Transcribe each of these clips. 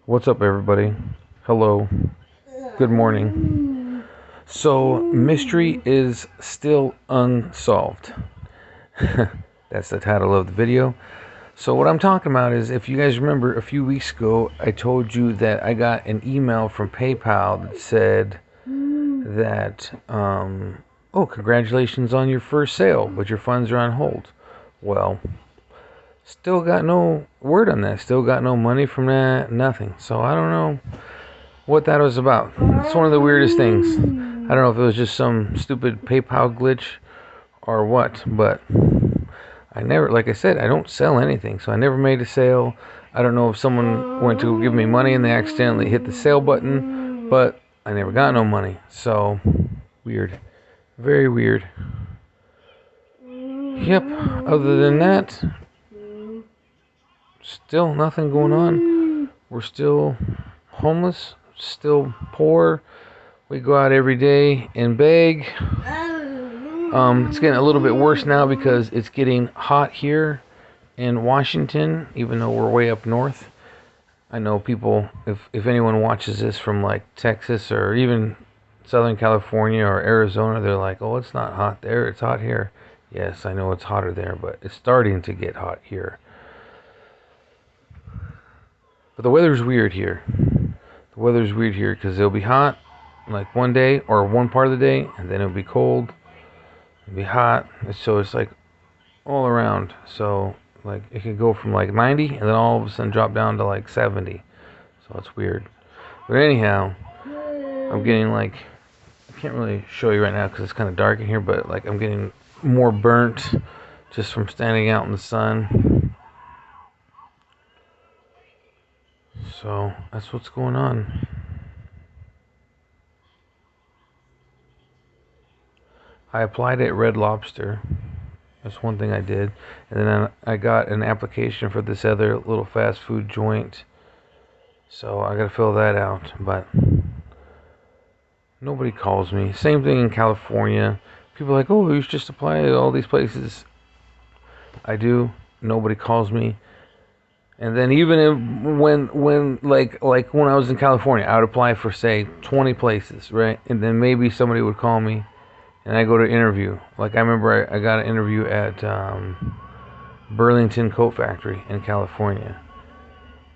What's up, everybody? Hello. Good morning. So, mystery is still unsolved. That's the title of the video. So, what I'm talking about is, if you guys remember, a few weeks ago, I told you that I got an email from PayPal that said that, oh, congratulations on your first sale, but your funds are on hold. Well, still got no word on that. Still got no money from that. Nothing. So I don't know what that was about. It's one of the weirdest things. I don't know if it was just some stupid PayPal glitch or what, but I never, like I said, I don't sell anything, so I never made a sale. I don't know if someone went to give me money and they accidentally hit the sale button, but I never got no money. So weird. Very weird. Yep. Other than that, still nothing going on. We're still homeless, still poor. We go out every day and beg. It's getting a little bit worse now because it's getting hot here in Washington, even though we're way up north. I know people, if anyone watches this from like Texas or even Southern California or Arizona, they're like, oh, it's not hot there, it's hot here. Yes, I know it's hotter there, but it's starting to get hot here. But the weather's weird here. The weather's weird here because it'll be hot like one day or one part of the day, and then it'll be cold. It'll be hot. So it's like all around. So like it could go from like 90 and then all of a sudden drop down to like 70. So it's weird. But anyhow, I'm getting like, I can't really show you right now because it's kind of dark in here, but like I'm getting more burnt just from standing out in the sun. So that's what's going on. I applied at Red Lobster. That's one thing I did. And then I got an application for this other little fast food joint. So I gotta fill that out. But nobody calls me. Same thing in California. People are like, oh, you should just apply at all these places. I do. Nobody calls me. And then even when like when I was in California, I would apply for say 20 places, right? And then maybe somebody would call me, and I go to interview. Like I remember I got an interview at Burlington Coat Factory in California,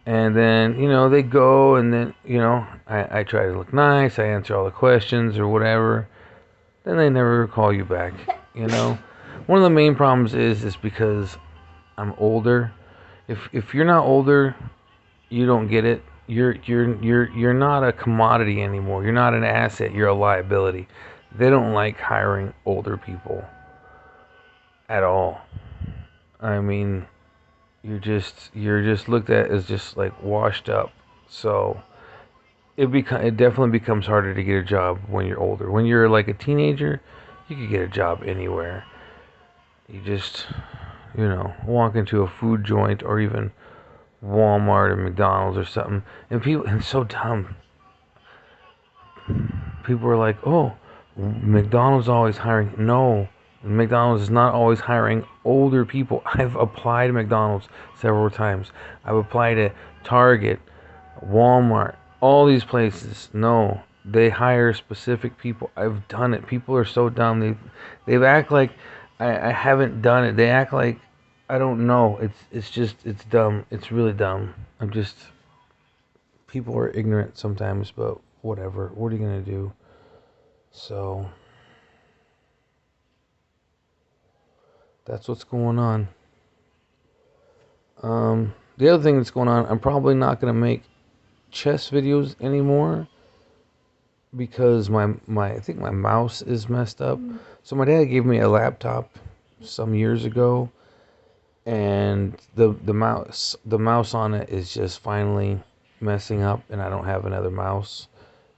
and then they go, and then I try to look nice, I answer all the questions or whatever. Then they never call you back. One of the main problems is because I'm older. If you're not older, you don't get it. You're not a commodity anymore. You're not an asset. You're a liability. They don't like hiring older people at all. I mean, you're just looked at as just like washed up. So it definitely becomes harder to get a job when you're older. When you're like a teenager, you could get a job anywhere. You just walk into a food joint or even Walmart or McDonald's or something, and it's so dumb. People are like, oh, McDonald's always hiring. No, McDonald's is not always hiring older people. I've applied to McDonald's several times. I've applied at Target, Walmart, all these places. No, they hire specific people. I've done it. People are so dumb. They act like I haven't done it. They act like I don't know. It's dumb. It's really dumb. People are ignorant sometimes, but whatever. What are you gonna do? So that's what's going on. The other thing that's going on, I'm probably not gonna make chess videos anymore because I think my mouse is messed up. So my dad gave me a laptop some years ago, and the mouse on it is just finally messing up, and I don't have another mouse,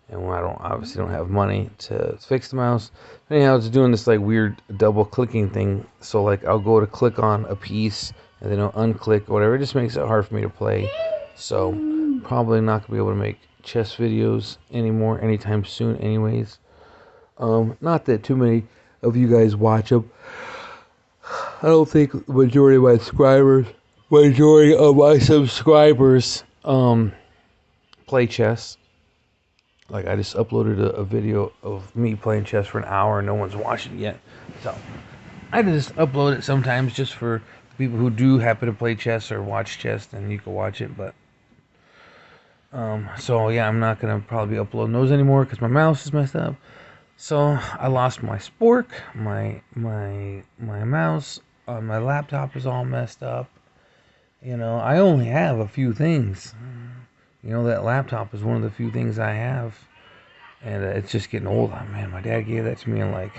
and I obviously don't have money to fix the mouse. Anyhow, it's doing this like weird double clicking thing. So like I'll go to click on a piece and then I'll unclick or whatever. It just makes it hard for me to play. So probably not gonna be able to make chess videos anymore anytime soon anyways. Not that too many of you guys watch them. I don't think the majority of my subscribers play chess. Like, I just uploaded a video of me playing chess for an hour and no one's watching it yet. So I just upload it sometimes just for people who do happen to play chess or watch chess, then you can watch it. But so yeah, I'm not gonna probably be uploading those anymore because my mouse is messed up. So I lost my spork, my mouse, my laptop is all messed up. You know, I only have a few things. You know, that laptop is one of the few things I have, and it's just getting old. Oh, man, my dad gave that to me in like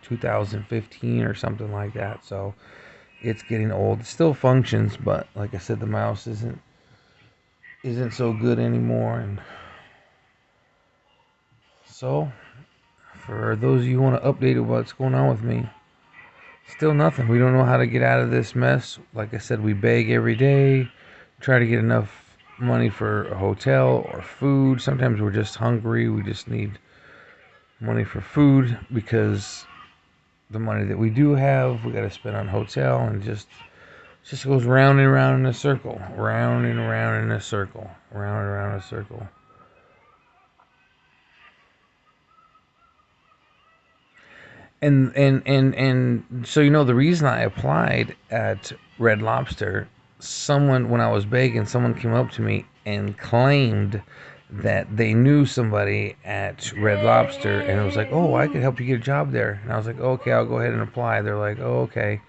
2015 or something like that. So it's getting old. It still functions, but like I said, the mouse isn't so good anymore. And so, for those of you who want to update of what's going on with me, still nothing. We don't know how to get out of this mess. Like I said, we beg every day, try to get enough money for a hotel or food. Sometimes we're just hungry. We just need money for food because the money that we do have, we got to spend on hotel, and just goes round and round in a circle, round and round in a circle, round and round in a circle. And so, you know, the reason I applied at Red Lobster, when I was begging, someone came up to me and claimed that they knew somebody at Red Lobster, and it was like, oh, I could help you get a job there. And I was like, okay, I'll go ahead and apply. They're like, oh, okay.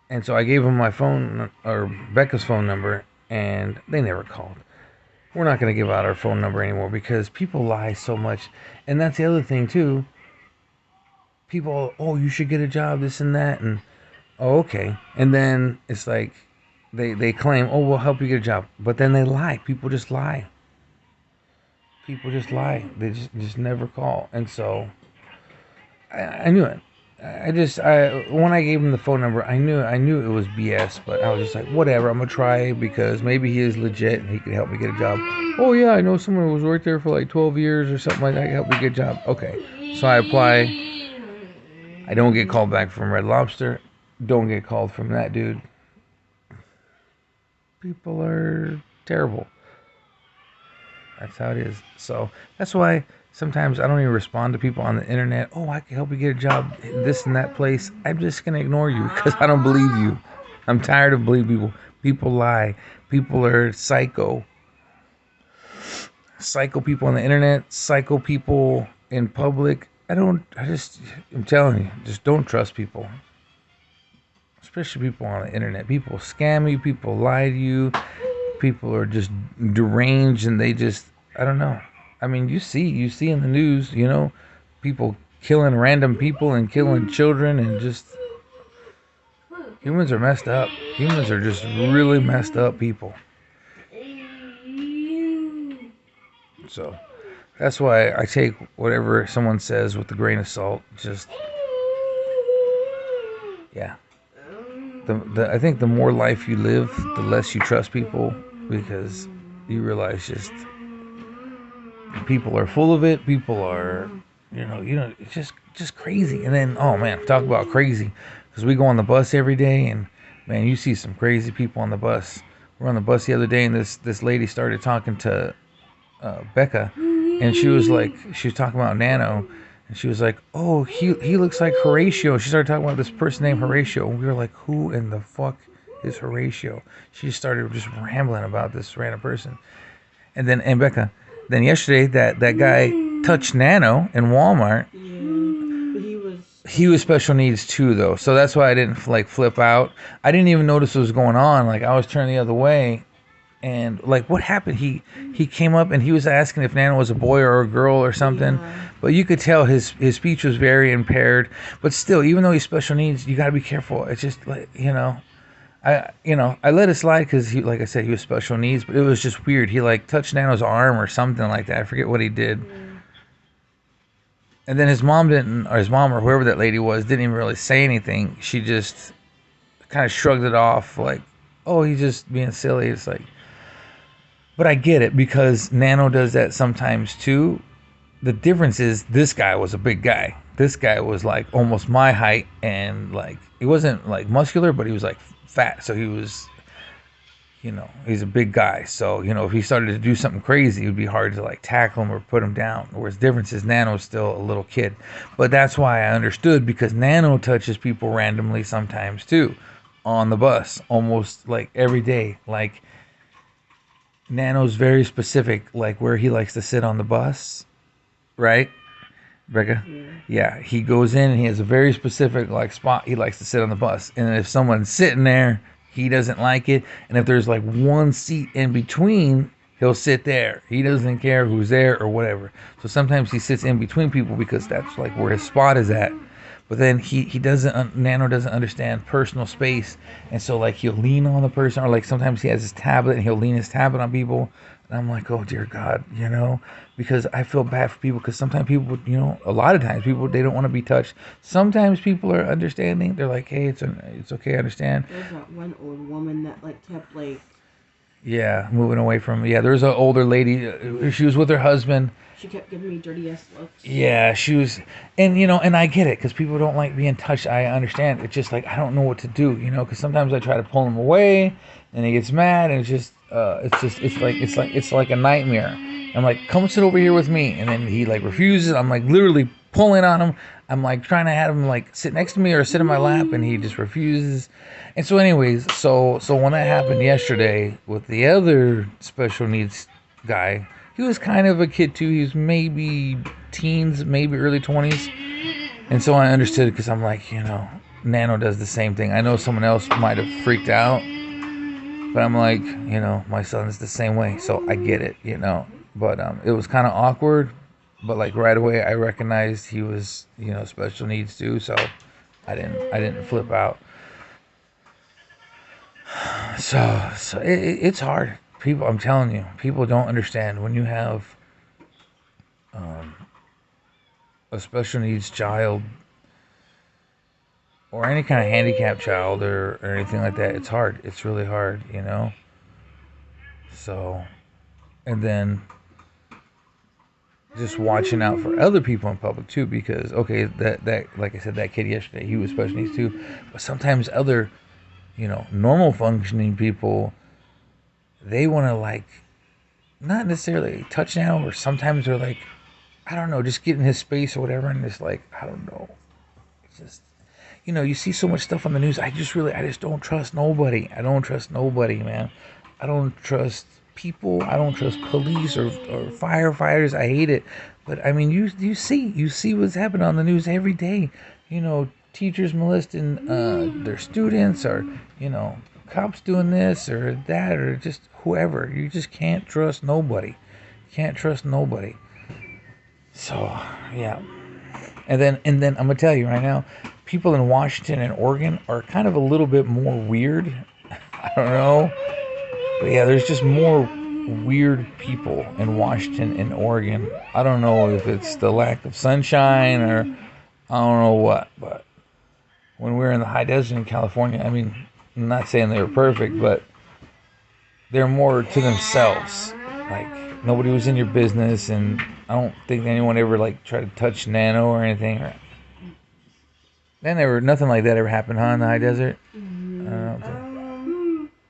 And so I gave them my phone, or Becca's phone number, and they never called. We're not going to give out our phone number anymore because people lie so much. And that's the other thing, too. People, oh, you should get a job, this and that, and oh, okay. And then it's like they claim, oh, we'll help you get a job. But then they lie. People just lie. People just lie. They just never call. And so I knew it. When I gave him the phone number, I knew it was BS, but I was just like, whatever, I'm gonna try because maybe he is legit and he could help me get a job. Oh yeah, I know someone who was worked there for like 12 years or something like that. Can help me get a job. Okay, so I apply. I don't get called back from Red Lobster. Don't get called from that dude. People are terrible. That's how it is. So that's why sometimes I don't even respond to people on the internet. Oh, I can help you get a job, this and that place. I'm just going to ignore you because I don't believe you. I'm tired of believing people. People lie. People are psycho. Psycho people on the internet. Psycho people in public. I'm telling you, just don't trust people. Especially people on the internet. People scam you. People lie to you. People are just deranged and they just, I don't know. I mean, you see in the news, you know, people killing random people and killing children, and just, humans are messed up. Humans are just really messed up people. So that's why I take whatever someone says with a grain of salt. Just, yeah. I think the more life you live, the less you trust people, because you realize just people are full of it. People are, you know, it's just crazy. And then, oh man, talk about crazy, because we go on the bus every day, and man, you see some crazy people on the bus. We're on the bus the other day, and this lady started talking to Becca, and she was talking about Nano, and she was like, oh, he looks like Horatio. She started talking about this person named Horatio, and we were like, who in the fuck is Horatio? She started just rambling about this random person. And Becca, then yesterday that guy touched Nano in Walmart. He was special needs too, though, so that's why I didn't flip out. I didn't even notice what was going on. Like, I was turning the other way, and like, what happened? He came up and he was asking if Nano was a boy or a girl or something. Yeah. But you could tell his speech was very impaired. But still, even though he's special needs, you got to be careful. It's just like, I let it slide because like I said, he was special needs. But it was just weird. He touched Nano's arm or something like that. I forget what he did. And then his mom or whoever that lady was didn't even really say anything. She just kind of shrugged it off like, oh, he's just being silly. It's like, but I get it, because Nano does that sometimes too. The difference is this guy was a big guy. This guy was like almost my height, and like, he wasn't like muscular, but he was like fat. So he he's a big guy. So, if he started to do something crazy, it would be hard to like tackle him or put him down. Whereas difference is Nano's still a little kid. But that's why I understood, because Nano touches people randomly sometimes too on the bus, almost like every day. Like Nano's very specific, like where he likes to sit on the bus, right? Becca? Yeah, he goes in and he has a very specific like spot he likes to sit on the bus. And if someone's sitting there, he doesn't like it. And if there's like one seat in between, he'll sit there. He doesn't care who's there or whatever. So sometimes he sits in between people because that's like where his spot is at. But then he doesn't, Nano doesn't understand personal space. And so like he'll lean on the person, or like sometimes he has his tablet and he'll lean his tablet on people. And I'm like, oh dear God, because I feel bad for people, because sometimes people, a lot of times people, they don't want to be touched. Sometimes people are understanding. They're like, hey, it's okay, I understand. There's that one old woman that like kept like, yeah, moving away from, there's an older lady. She was with her husband. She kept giving me dirty ass looks. Yeah, she was, and and I get it, because people don't like being touched. I understand. It's just like I don't know what to do, because sometimes I try to pull him away, and he gets mad, and it's like a nightmare. I'm like, come sit over here with me, and then he like refuses. I'm like literally pulling on him. I'm like trying to have him like sit next to me or sit in my lap, and he just refuses. And so, anyways, so when that happened yesterday with the other special needs guy. He was kind of a kid too. He was maybe teens, maybe early 20s. And so I understood, because I'm like, Nano does the same thing. I know someone else might have freaked out, but I'm like, my son's the same way. So I get it, But it was kind of awkward. But like right away, I recognized he was, special needs too. So I didn't flip out. So it's hard. People, I'm telling you, people don't understand when you have a special needs child or any kind of handicapped child or anything like that. It's hard. It's really hard, So, and then just watching out for other people in public too, because okay, that like I said, that kid yesterday, he was special needs too, but sometimes other, normal functioning people, they want to like not necessarily touch now, or sometimes they're like, I don't know, just get in his space or whatever, and it's like, I don't know, it's just, you see so much stuff on the news. I just don't trust nobody. I don't trust nobody, man. I don't trust people. I don't trust police or firefighters. I hate it. But I mean, you see what's happening on the news every day. Teachers molesting their students, or cops doing this or that, or just whoever. You just can't trust nobody. Can't trust nobody. So yeah, and then I'm gonna tell you right now, people in Washington and Oregon are kind of a little bit more weird. I don't know, but yeah, there's just more weird people in Washington and Oregon. I don't know if it's the lack of sunshine or I don't know what, but when we were in the high desert in California, I mean, I'm not saying they were perfect, but they're more to themselves. Like, nobody was in your business, and I don't think anyone ever, like, tried to touch Nano or anything. Nothing like that ever happened, huh, in the high desert?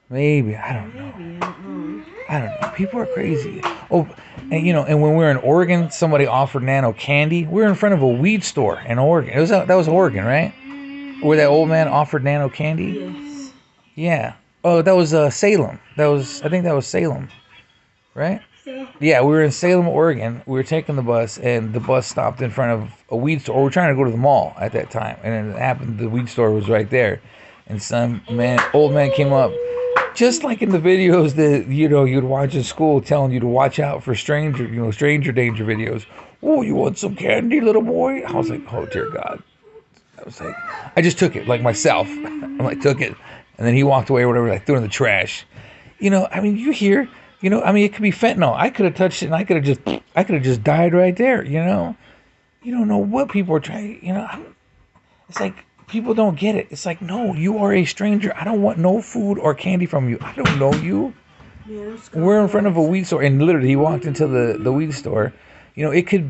Maybe, I don't know. I don't know. People are crazy. Oh, and and when we were in Oregon, somebody offered Nano candy. We were in front of a weed store in Oregon. That was Oregon, right? Where that old man offered Nano candy? Yes. Yeah. Oh, that was Salem. I think that was Salem, right? Yeah, we were in Salem, Oregon. We were taking the bus, and the bus stopped in front of a weed store. We were trying to go to the mall at that time, and then it happened. The weed store was right there, and some old man came up, just like in the videos that you'd watch in school, telling you to watch out for stranger danger videos. Oh, you want some candy, little boy? I was like, oh dear God. I was like, I just took it like myself. I'm like, took it. And then he walked away or whatever. I threw it in the trash. I mean, you hear, it could be fentanyl. I could have touched it and I could have just died right there. You don't know what people are trying, it's like, people don't get it. It's like, no, you are a stranger. I don't want no food or candy from you. I don't know you. Yeah, we're in front of a weed store. And literally he walked into the weed store. It could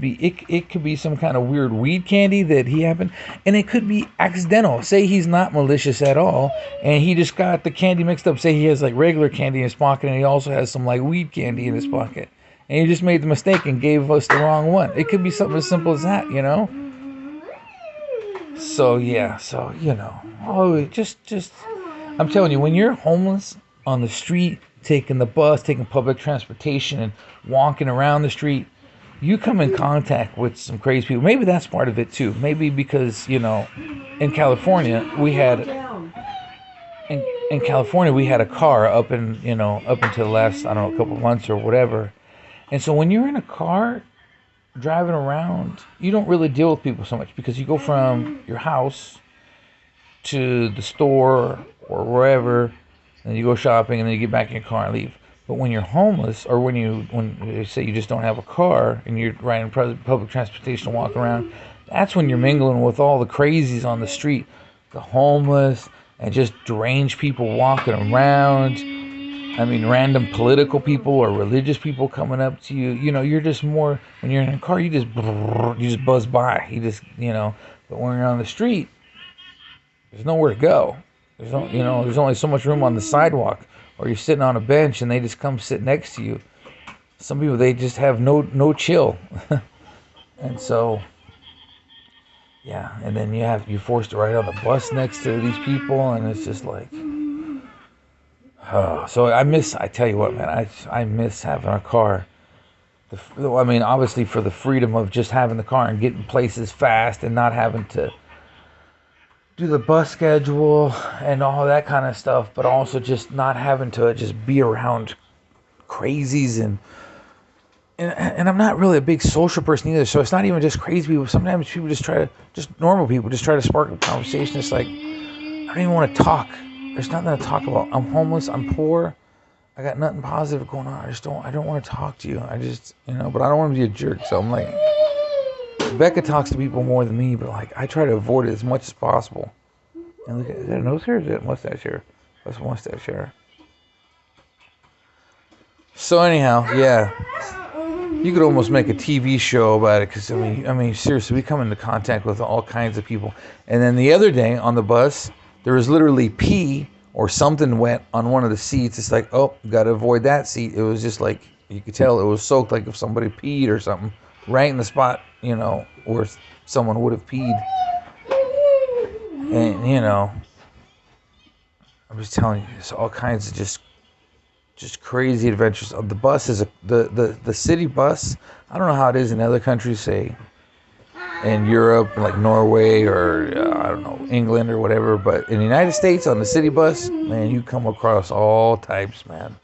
be some kind of weird weed candy that he happened, and it could be accidental. Say he's not malicious at all, and he just got the candy mixed up. Say he has like regular candy in his pocket, and he also has some like weed candy in his pocket, and he just made the mistake and gave us the wrong one. It could be something as simple as that, So yeah, oh, just I'm telling you, when you're homeless on the street, taking the bus, taking public transportation, and walking around the street, you come in contact with some crazy people. Maybe that's part of it too. Maybe because in California we had a car up until the last, I don't know, a couple of months or whatever. And so when you're in a car driving around, you don't really deal with people so much because you go from your house to the store or wherever, and you go shopping, and then you get back in your car and leave. But when you're homeless, or when you say you just don't have a car and you're riding public transportation to walk around, that's when you're mingling with all the crazies on the street, the homeless, and just deranged people walking around. I mean, random political people or religious people coming up to you. You're just more, when you're in a car, you just buzz by. But when you're on the street, there's nowhere to go. There's only so much room on the sidewalk, or you're sitting on a bench and they just come sit next to you. Some people, they just have no chill. And so, yeah, and then you're forced to ride on the bus next to these people, and it's just like, so I tell you what, man, I miss having a car. Obviously for the freedom of just having the car and getting places fast and not having to do the bus schedule and all that kind of stuff, but also just not having to just be around crazies and I'm not really a big social person either, so it's not even just crazy people. Sometimes people normal people just try to spark a conversation. It's like, I don't even want to talk. There's nothing to talk about. I'm homeless, I'm poor, I got nothing positive going on. I don't want to talk to you. I just, but I don't want to be a jerk, so I'm like, Becca talks to people more than me, but like I try to avoid it as much as possible. And look, is that a nose hair or is that a mustache hair? That's a mustache hair. So anyhow, yeah, you could almost make a TV show about it because I mean, seriously, we come into contact with all kinds of people. And then the other day on the bus, there was literally pee or something wet on one of the seats. It's like, oh, got to avoid that seat. It was just like, you could tell it was soaked, like if somebody peed or something, right in the spot, where someone would have peed. And, I'm just telling you, there's all kinds of just crazy adventures. The bus is the city bus. I don't know how it is in other countries, say in Europe, like Norway or I don't know, England or whatever. But in the United States, on the city bus, man, you come across all types, man.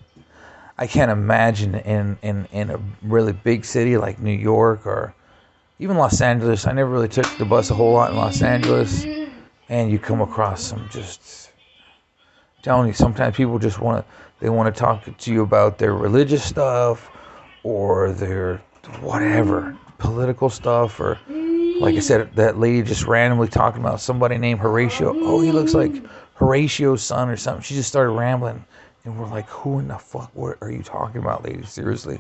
I can't imagine in a really big city like New York or even Los Angeles. I never really took the bus a whole lot in Los Angeles, and you come across some just, I'm telling you, sometimes people just want to talk to you about their religious stuff or their whatever, political stuff, or like I said, that lady just randomly talking about somebody named Horatio. Oh, he looks like Horatio's son or something. She just started rambling, and we're like, who in the fuck, what are you talking about, lady? Seriously.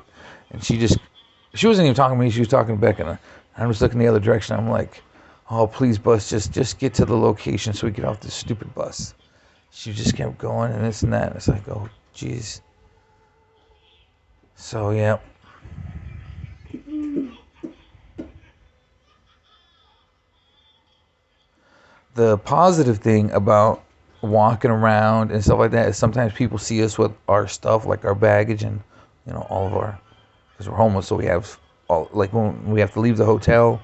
And she wasn't even talking to me, she was talking to Becca, and I was looking the other direction. I'm like, oh, please, bus, just get to the location so we get off this stupid bus. She just kept going and this and that. It's like, oh, geez. So, yeah. The positive thing about walking around and stuff like that is sometimes people see us with our stuff, like our baggage and, all of our, because we're homeless, so we have all, like when we have to leave the hotel,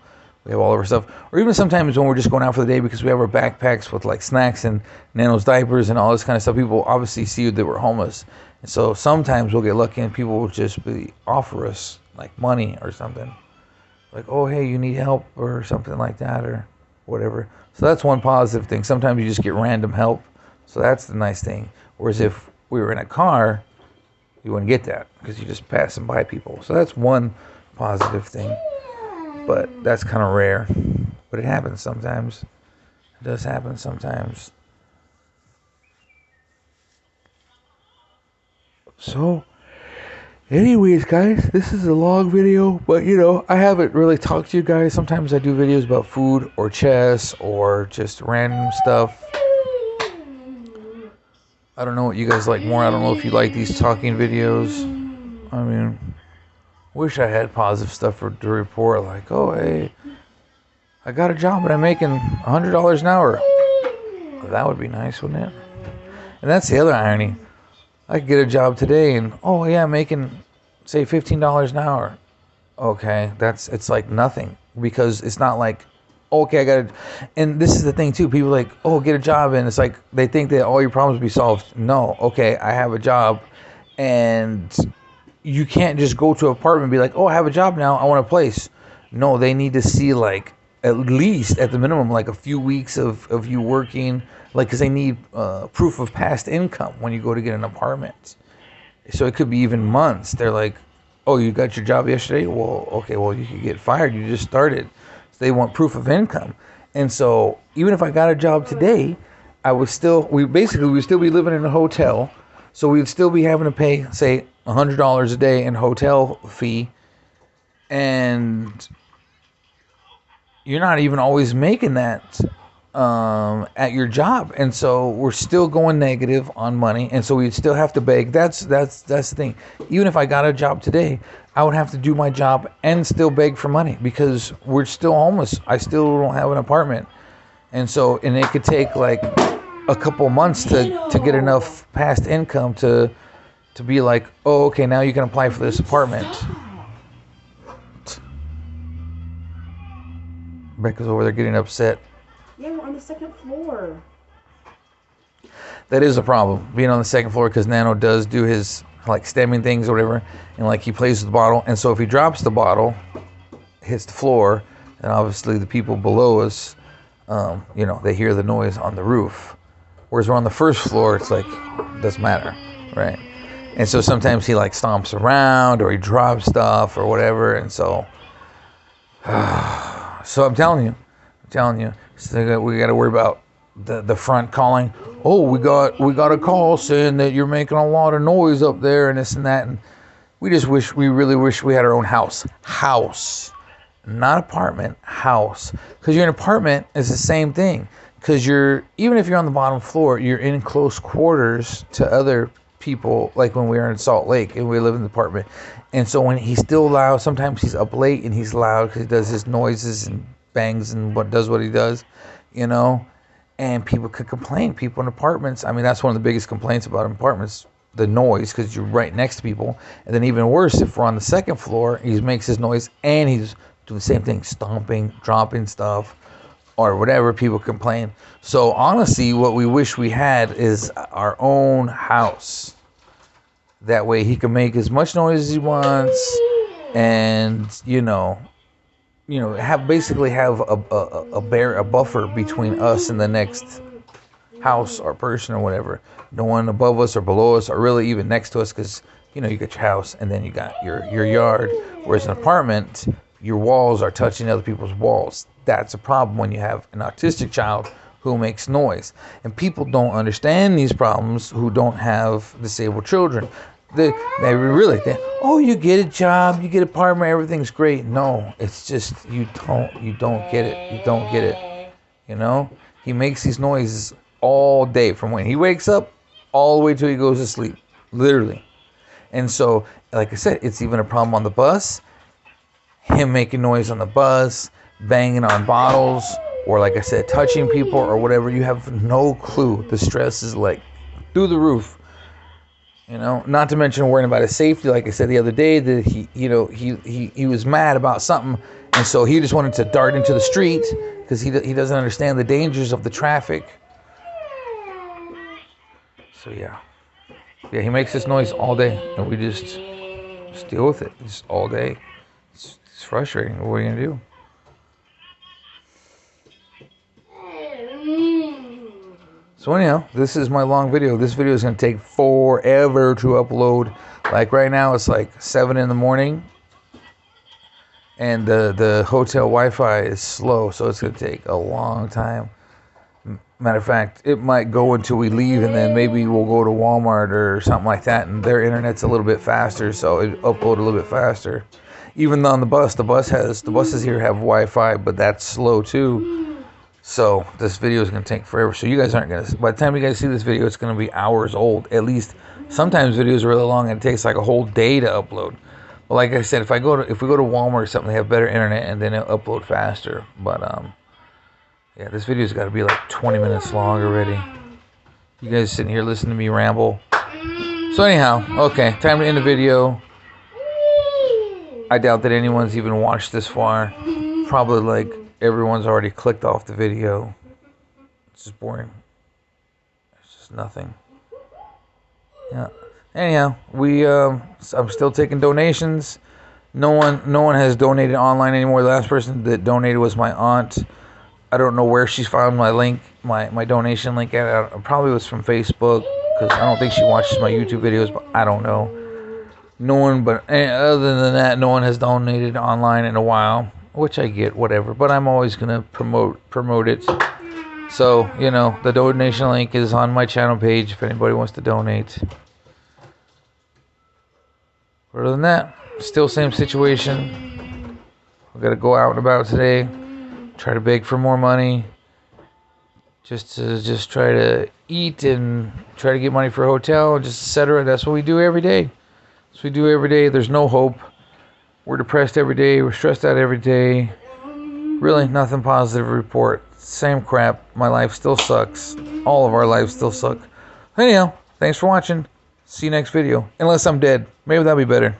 we have all of our stuff. Or even sometimes when we're just going out for the day because we have our backpacks with like snacks and Nano's diapers and all this kind of stuff, people obviously see that we're homeless. And so sometimes we'll get lucky and people will just offer us like money or something. Like, oh, hey, you need help or something like that or whatever. So that's one positive thing. Sometimes you just get random help. So that's the nice thing. Whereas if we were in a car, you wouldn't get that because you're just passing by people. So that's one positive thing. But that's kind of rare. But it happens sometimes. It does happen sometimes. So, Anyways, guys, this is a long video, but I haven't really talked to you guys. Sometimes I do videos about food or chess or just random stuff. I don't know what you guys like more. I don't know if you like these talking videos. I mean, wish I had positive stuff to report, like, oh, hey, I got a job and I'm making $100 an hour. That would be nice, wouldn't it? And that's the other irony. I could get a job today and, oh, yeah, I'm making, say, $15 an hour. Okay, it's like nothing, because it's not like, okay, I got to, and this is the thing too, people like, oh, get a job, and it's like, they think that all your problems will be solved. No, okay, I have a job, and you can't just go to an apartment and be like, oh, I have a job now, I want a place. No, they need to see, like, at least, at the minimum, like a few weeks of you working, like, because they need proof of past income when you go to get an apartment. So it could be even months. They're like, oh, you got your job yesterday? Well, okay, well, you could get fired. You just started. So they want proof of income. And so even if I got a job today, we would still be living in a hotel. So we would still be having to pay, say, $100 a day in hotel fee. And you're not even always making that at your job, and so we're still going negative on money, and so we'd still have to beg. That's the thing. Even if I got a job today, I would have to do my job and still beg for money, because we're still homeless. I still don't have an apartment, and it could take like a couple months to get enough past income to be like, oh, okay, now you can apply for this apartment. Becca's over there getting upset. Yeah, we're on the second floor. That is a problem, being on the second floor, because Nano does do his like stemming things or whatever, and like he plays with the bottle, and so if he drops the bottle, hits the floor, and obviously the people below us, they hear the noise on the roof. Whereas we're on the first floor, it's like, doesn't matter, right? And so sometimes he like stomps around or he drops stuff or whatever, and so I'm telling you, so we got to worry about the front calling. Oh, we got a call saying that you're making a lot of noise up there and this and that, and we really wish we had our own house, not apartment, house. Because your apartment is the same thing. Because even if you're on the bottom floor, you're in close quarters to other people. Like when we were in Salt Lake and we live in the apartment, and so when he's still loud, sometimes he's up late and he's loud because he does his noises and bangs and does what he does, and people could complain. People in apartments, I mean, that's one of the biggest complaints about apartments, the noise, because you're right next to people. And then even worse, if we're on the second floor, he makes his noise and he's doing the same thing, stomping, dropping stuff or whatever, people complain. So honestly, what we wish we had is our own house. That way he can make as much noise as he wants, and have a buffer between us and the next house or person or whatever. No one above us or below us or really even next to us, because you got your house and then you got your yard. Whereas an apartment, your walls are touching other people's walls. That's a problem when you have an autistic child who makes noise. And people don't understand these problems who don't have disabled children. They really think, oh, you get a job, you get an apartment, everything's great. No, it's just you don't get it. You don't get it. He makes these noises all day, from when he wakes up all the way till he goes to sleep, literally. And so, like I said, it's even a problem on the bus. Him making noise on the bus, banging on bottles, or like I said, touching people or whatever. You have no clue. The stress is like through the roof. Not to mention worrying about his safety. Like I said the other day, that he was mad about something, and so he just wanted to dart into the street because he doesn't understand the dangers of the traffic. So yeah, he makes this noise all day, and we just deal with it just all day. It's frustrating. What are you gonna do? So anyhow, this is my long video. This video is going to take forever to upload. Like right now, it's like 7 in the morning. And the hotel Wi-Fi is slow, so it's going to take a long time. Matter of fact, it might go until we leave, and then maybe we'll go to Walmart or something like that, and their internet's a little bit faster, so it upload a little bit faster. Even on the buses here have Wi-Fi, but that's slow too. So this video is going to take forever. So you guys aren't going to, by the time you guys see this video, it's going to be hours old. At least sometimes videos are really long and it takes like a whole day to upload. But like I said, if we go to Walmart or something, they have better internet and then it'll upload faster. But yeah, this video's got to be like 20 minutes long already. You guys sitting here listening to me ramble. So anyhow, okay, time to end the video. I doubt that anyone's even watched this far. Probably like everyone's already clicked off the video. It's just boring. It's just nothing. Yeah. Anyhow, I'm still taking donations. No one has donated online anymore. The last person that donated was my aunt. I don't know where she found my link, my donation link at. It probably was from Facebook, because I don't think she watches my YouTube videos, but I don't know. No one, but other than that, no one has donated online in a while, which I get, whatever. But I'm always gonna promote it. So you know, the donation link is on my channel page if anybody wants to donate. Other than that, still same situation. We gotta go out and about today, try to beg for more money, just try to eat and try to get money for a hotel, just etc. That's what we do every day. So we do every day. There's no hope. We're depressed every day. We're stressed out every day. Really, nothing positive to report. Same crap. My life still sucks. All of our lives still suck. Anyhow, thanks for watching. See you next video. Unless I'm dead. Maybe that'll be better.